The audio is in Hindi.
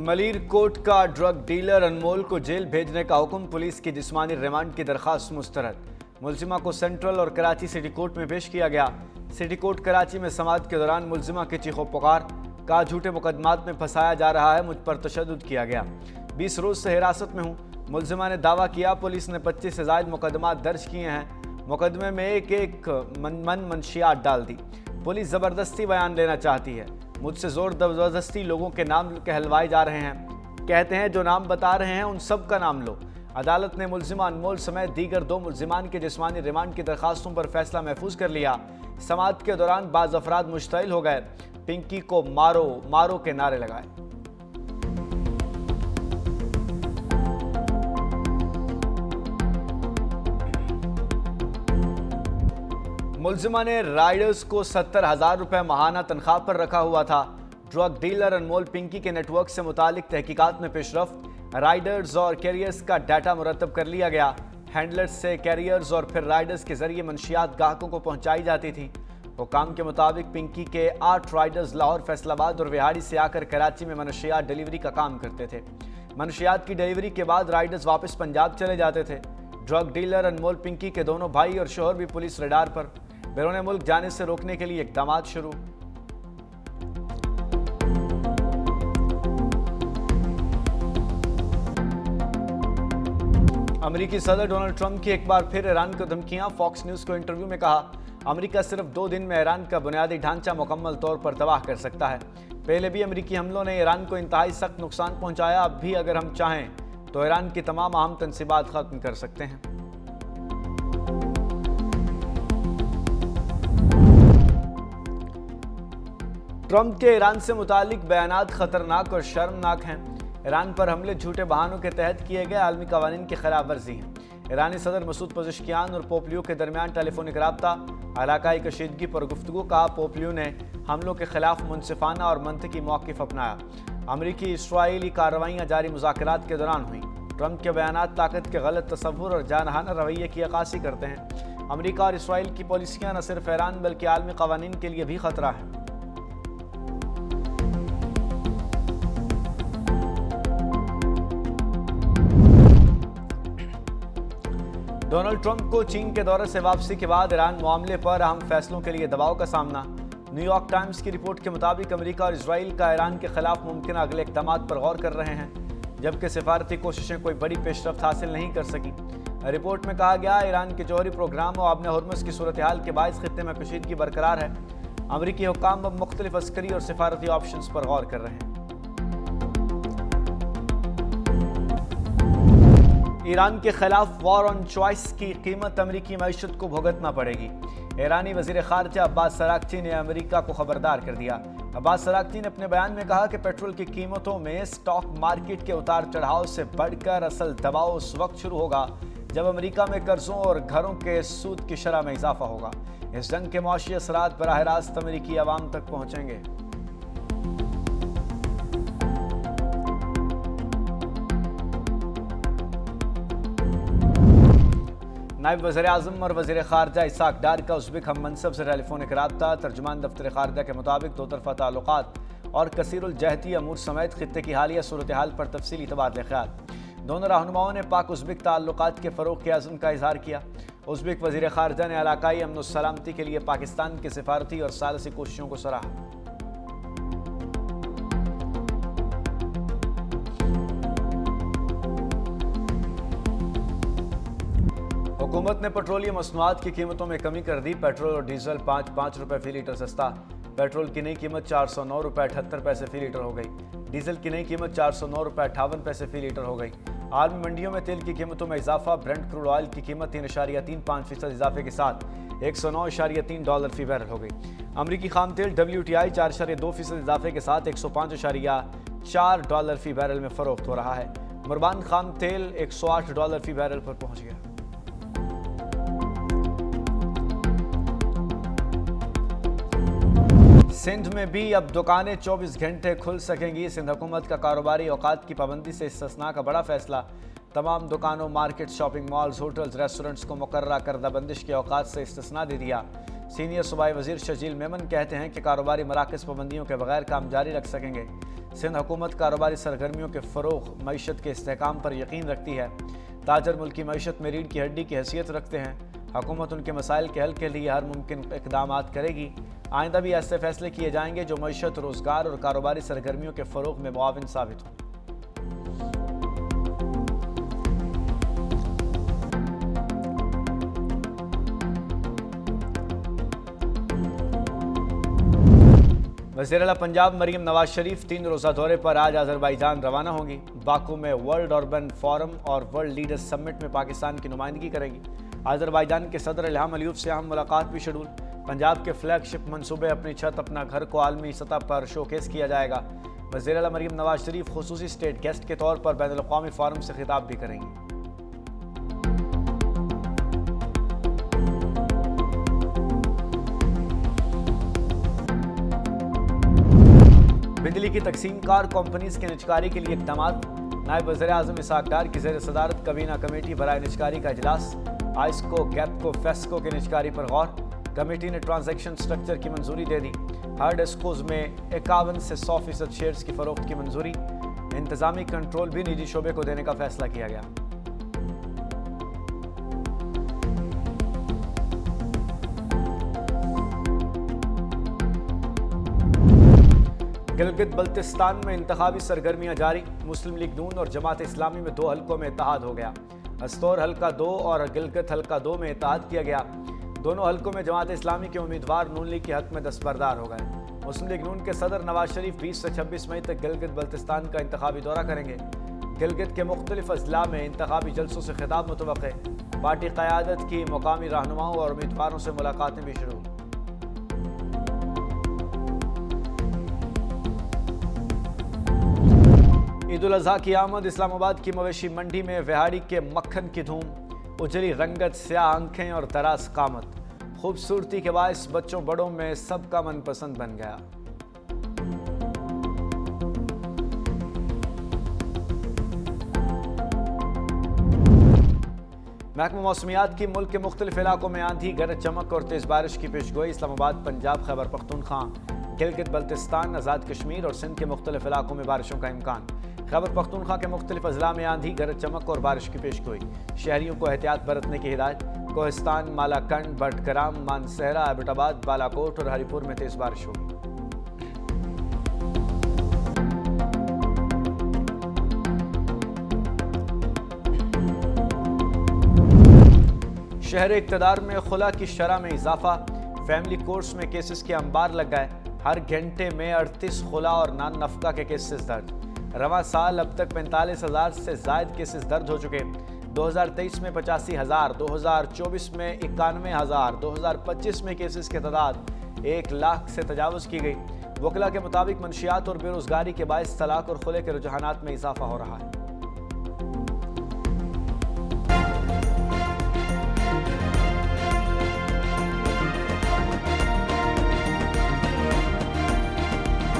मलीरकोट का ड्रग डीलर अनमोल को जेल भेजने का हुक्म, पुलिस की जिस्मानी रिमांड की दरखास्त मुस्तरद। मुलजिमा को सेंट्रल और कराची सिटी कोर्ट में पेश किया गया। सिटी कोर्ट कराची में समाअत के दौरान मुलजिमा की चीखों पुकार, कहा झूठे मुकदमात में फंसाया जा रहा है, मुझ पर तशद्दुद किया गया, 20 रोज से हिरासत में हूँ। मुलजिमा ने दावा किया पुलिस ने 25 से ज़ायद मुकदमात दर्ज किए हैं, मुकदमे में एक मनशियात डाल दी। पुलिस ज़बरदस्ती बयान लेना चाहती है, मुझसे जोर ज़बरदस्ती लोगों के नाम कहलवाए जा रहे हैं, कहते हैं जो नाम बता रहे हैं उन सब का नाम लो। अदालत ने मुलजिमा अनमोल समेत दीगर 2 मुलजिमान के जिस्मानी रिमांड की दरखास्तों पर फैसला महफूज कर लिया। समाअत के दौरान बाज़ अफराद मुश्तइल हो गए, पिंकी को मारो मारो के नारे लगाए। मुलजिमा ने राइडर्स को 70,000 रुपए माहाना तनख्वाह पर रखा हुआ था। ड्रग डीलर अनमोल पिंकी के नेटवर्क से मुतालिक तहकीकात में पेशरफ्त, राइडर्स और कैरियर्स का डाटा मुरतब कर लिया गया। हैंडलर्स से कैरियर्स और फिर राइडर्स के जरिए मंशियात ग्राहकों को पहुंचाई जाती थी। हुकाम के मुताबिक पिंकी के 8 राइडर्स लाहौर, फैसलाबाद और विहाड़ी से आकर कराची में मनशियात डिलीवरी का काम करते थे। मनशियात की डिलीवरी के बाद राइडर्स वापस पंजाब चले जाते थे। ड्रग डीलर अनमोल पिंकी के दोनों भाई और शोहर भी पुलिस रडार पर। बैरून मुल्क जाने से रोकने के लिए इक़दामात शुरू। अमेरिकी सदर डोनाल्ड ट्रंप की एक बार फिर ईरान को धमकियां। फॉक्स न्यूज को इंटरव्यू में कहा अमेरिका सिर्फ 2 दिन में ईरान का बुनियादी ढांचा मुकम्मल तौर पर तबाह कर सकता है। पहले भी अमेरिकी हमलों ने ईरान को इंतहाई सख्त नुकसान पहुंचाया, अब भी अगर हम चाहें तो ईरान की तमाम अहम तनसीबात खत्म कर सकते हैं। ट्रंप के ईरान से मुतालिक बयानात खतरनाक और शर्मनाक हैं। ईरान पर हमले झूठे बहानों के तहत किए गए आलमी कवानीन की खिलाफ वर्जी हैं। ईरानी सदर मसूद पज़ेश्कियान और पोपलियो के दरमियान टेलीफोनिक रब्ता, इलाकाई कशीदगी पर गुफ्तगू। कहा पोपलियो ने हमलों के खिलाफ मुनसिफाना और मंतकी मौक़िफ़ अपनाया। अमरीकी इसराइली कार्रवाइयाँ जारी मुज़ाकरात के दौरान हुई। ट्रंप के बयानात ताकत के गलत तसव्वुर और जानहाना रवैये की अक्कासी करते हैं। अमरीका और इसराइल की पॉलिसियाँ न सिर्फ ईरान बल्कि आलमी कवानीन के लिए भी खतरा है। डोनाल्ड ट्रंप को चीन के दौरे से वापसी के बाद ईरान मामले पर अहम फैसलों के लिए दबाव का सामना। न्यूयॉर्क टाइम्स की रिपोर्ट के मुताबिक अमेरिका और इजराइल का ईरान के खिलाफ मुमकिन अगले इक़दामात पर गौर कर रहे हैं, जबकि सिफारती कोशिशें कोई बड़ी पेशरफ्त हासिल नहीं कर सकी। रिपोर्ट में कहा गया ईरान के जौहरी प्रोग्राम और आबने हुर्मुज़ की सूरत हाल के बायस खित्ते में कशीदगी बरकरार है। अमरीकी हुक्काम अब मुख्तलिफ अस्करी और सिफारती ऑप्शंस पर गौर कर रहे हैं। ईरान के खिलाफ वॉर ऑन चॉइस की कीमत अमरीकी मईशत को भुगतना पड़ेगी। ईरानी वज़ीर ख़ारजा अब्बास अराग़ची ने अमरीका को खबरदार कर दिया। अब्बास अराग़ची ने अपने बयान में कहा कि पेट्रोल की कीमतों में स्टॉक मार्केट के उतार चढ़ाव से बढ़कर असल दबाव उस वक्त शुरू होगा जब अमरीका में कर्जों और घरों के सूद की शरह में इजाफा होगा। इस जंग के मौशी असरात बराह रास्त अमरीकी अवाम तक पहुँचेंगे। नायब वज़ीर-ए-आज़म और वज़ीर ख़ारजा इसाक डार का उज़्बेक हम मनसब से टेलीफोनिक रब्ता। तर्जुमान दफ्तर ख़ारजा के मुताबिक दो तरफ़ा ताल्लुक़ात और कसीरुल जहती अमूर समेत खित्ते की हालिया सूरत हाल पर तफसीली तबादले ख़याल। दोनों रहनुमाओं ने पाक उज़्बेक ताल्लुक़ात के फ़रोग़ के अज़्म का इज़हार किया। उज़्बेक वज़ीर ख़ारजा ने इलाकाई अमन व सलामती के लिए पाकिस्तान की सिफारती और सालसी कोशिशों को सराहा। हुकूमत ने पेट्रोलियम मसनूआत की कीमतों में कमी कर दी। पेट्रोल और डीजल 5 रुपये फ़ी लीटर सस्ता। पेट्रोल की नई कीमत 409 रुपये 78 पैसे फ़ी लीटर हो गई। डीजल की नई कीमत 409 रुपये 58 पैसे फ़ी लीटर हो गई। आलमी मंडियों में तेल की कीमतों में इजाफा। ब्रेंट क्रूड ऑयल की कीमत 3.35% इजाफे के साथ $109.3 फ़ी बैरल हो गई। अमरीकी खाम तेल WTI 4.2% इजाफे के साथ $105.4 फ़ी बैरल में फ़रोख्त हो रहा है। मुर्बान खाम तेल $108 फ़ी बैरल पर पहुँच गया। सिंध में भी अब दुकानें 24 घंटे खुल सकेंगी। सिंध हुकूमत का कारोबारी औकात की पाबंदी से इस्तिस्ना का बड़ा फैसला। तमाम दुकानों, market, shopping malls, hotels, restaurants को मुकर्ररा करदा बंदिश के औकात से इस्तिस्ना दे दिया। सीनियर सूबाई वजीर शजील मेमन कहते हैं कि कारोबारी मराकज़ पाबंदियों के बगैर काम जारी रख सकेंगे। सिंध हुकूमत कारोबारी सरगर्मियों के फ़रोग़, मईशत के इस्तेहकाम पर यकीन रखती है। ताजर मुल्की मईशत में रीढ़ की हड्डी की हैसियत रखते हैं। हुकूमत उनके मसाइल के हल के लिए हर मुमकिन इक़दाम करेगी। आइंदा भी ऐसे फैसले किए जाएंगे जो मईशत, रोज़गार और कारोबारी सरगर्मियों के फ़रोग़ में मुआविन साबित हों। वज़ीर आला पंजाब मरीम नवाज शरीफ 3 रोज़ा दौरे पर आज अज़रबैजान रवाना होंगी। बाकू में वर्ल्ड अर्बन फोरम और वर्ल्ड लीडर्स समिट में पाकिस्तान की नुमाइंदगी करेंगी। अज़रबैजान के सदर इल्हाम अलीयव से अहम मुलाकात भी शेड्यूल। पंजाब के फ्लैगशिप मनसूबे अपनी छत अपना घर को आलमी सतह पर शोकेस किया जाएगा। वज़ीर आला मरीम नवाज शरीफ खुसूसी स्टेट गेस्ट के तौर पर बैनुल अक़वामी फोरम से खिताब भी करेंगी। बिजली की तकसीम कार कंपनीज के निजकारी के लिए इक़दाम। नायब वज़ीर-ए-आज़म इसहाक़ डार की ज़ेर सदारत कबीना कमेटी बराए निजकारी का इजलास। आइस्को, गैपको, फेस्को के निजकारी पर गौर। कमेटी ने ट्रांजैक्शन स्ट्रक्चर की मंजूरी दे दी। हर डेस्कोज में 51 से 100% शेयर्स की फ़रोख्त की मंजूरी। इंतज़ामी कंट्रोल भी निजी शोबे को देने का फैसला किया गया। गिलगित बल्तिस्तान में इंतखाबी सरगर्मियां जारी। मुस्लिम लीग नून और जमात इस्लामी में 2 हलकों में इत्तेहाद हो गया। अस्तौर हल्का 2 और गिलगित हल्का 2 में इत्तेहाद किया गया। दोनों हलकों में जमात इस्लामी के उम्मीदवार नून लीग के हक में दस्तबरदार हो गए। मुस्लिम लीग नून के सदर नवाज शरीफ 20 से 26 मई तक गिलगित बल्तिस्तान का इंतखाबी दौरा करेंगे। गिलगित के मुख्तलिफ अजला में इंतखाबी जलसों से खिताब मुतवक्के। पार्टी क़यादत की मुकामी रहनुमाओं और उम्मीदवारों से मुलाकातें भी शुरू। ईद उल अज़हा की आमद। इस्लामाबाद की मवेशी मंडी में विहाड़ी के मक्खन की धूम। उजली रंगत, स्याह आंखें और दराज कामत, खूबसूरती के बायस बच्चों बड़ों में सबका मनपसंद बन गया। महकमा मौसमियात की मुल्क के मुख्तलिफ इलाकों में आंधी, गरज चमक और तेज़ बारिश की पेशगोई। इस्लामाबाद, पंजाब, खैबर पख्तूनख्वा, गिलगित बल्तिस्तान, आज़ाद कश्मीर और सिंध के मुख्तलिफ इलाकों में बारिशों का इम्कान। खैबर पख्तूनख्वा के मुख्तलिफ अजला में आंधी, गरज चमक और बारिश की पेशगोई। शहरियों को एहतियात बरतने की हिदायत। कोहिस्तान, मालाकंड, बटग्राम, मानसहरा, एबटाबाद, बालाकोट और हरिपुर में तेज़ बारिश होगी। शहर इक़्तिदार में खुला की शरह में इजाफा। फैमिली कोर्ट्स में केसेस के अंबार लग गए। हर घंटे में 38 खुला और नान नफका के केसेस दर्ज। रवां साल अब तक 45,000 से ज़ायद केसेस दर्ज हो चुके। 2023 में 85,000, 2024 में 91,000, 2025 में केसेस की तादाद 1 लाख से तजावज़ की गई। वकला के मुताबिक मंशियात और बेरोज़गारी के बायस तलाक और खुले के रुझानात में इजाफा हो रहा है।